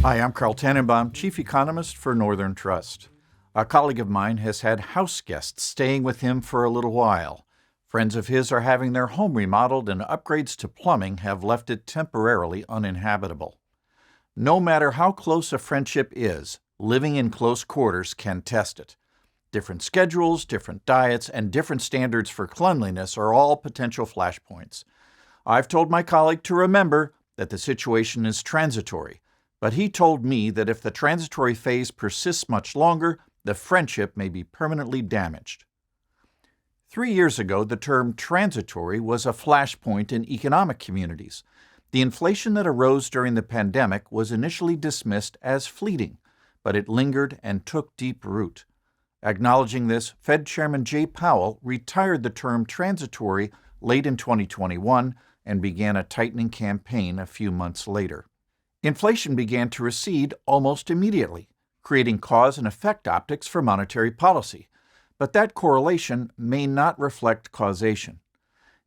Hi, I'm Carl Tannenbaum, Chief Economist for Northern Trust. A colleague of mine has had house guests staying with him for a little while. Friends of his are having their home remodeled, and upgrades to plumbing have left it temporarily uninhabitable. No matter how close a friendship is, living in close quarters can test it. Different schedules, different diets, and different standards for cleanliness are all potential flashpoints. I've told my colleague to remember that the situation is transitory, but he told me that if the transitory phase persists much longer, the friendship may be permanently damaged. 3 years ago, the term transitory was a flashpoint in economic communities. The inflation that arose during the pandemic was initially dismissed as fleeting, but it lingered and took deep root. Acknowledging this, Fed Chairman Jay Powell retired the term transitory late in 2021 and began a tightening campaign a few months later. Inflation began to recede almost immediately, creating cause and effect optics for monetary policy. But that correlation may not reflect causation.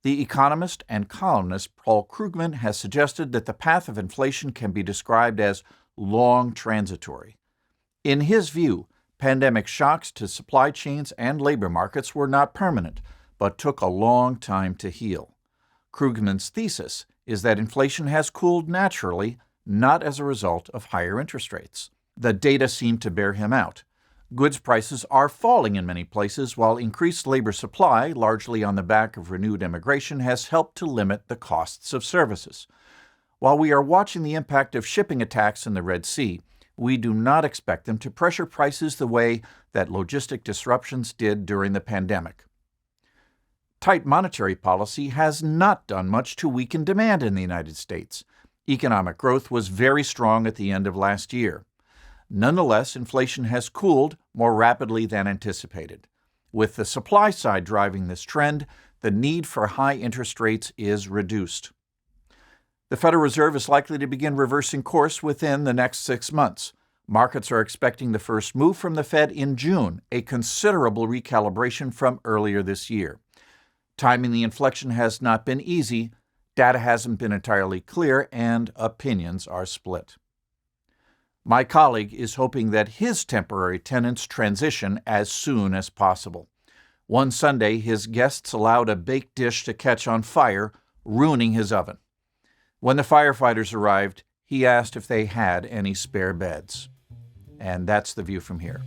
The economist and columnist Paul Krugman has suggested that the path of inflation can be described as long transitory. In his view, pandemic shocks to supply chains and labor markets were not permanent, but took a long time to heal. Krugman's thesis is that inflation has cooled naturally, not as a result of higher interest rates. The data seem to bear him out. Goods prices are falling in many places, while increased labor supply, largely on the back of renewed immigration, has helped to limit the costs of services. While we are watching the impact of shipping attacks in the Red Sea, we do not expect them to pressure prices the way that logistic disruptions did during the pandemic. Tight monetary policy has not done much to weaken demand in the United States. Economic growth was very strong at the end of last year. Nonetheless, inflation has cooled more rapidly than anticipated. With the supply side driving this trend, the need for high interest rates is reduced. The Federal Reserve is likely to begin reversing course within the next 6 months. Markets are expecting the first move from the Fed in June, a considerable recalibration from earlier this year. Timing the inflection has not been easy, data hasn't been entirely clear, and opinions are split. My colleague is hoping that his temporary tenants transition as soon as possible. One Sunday, his guests allowed a baked dish to catch on fire, ruining his oven. When the firefighters arrived, he asked if they had any spare beds. And that's the view from here.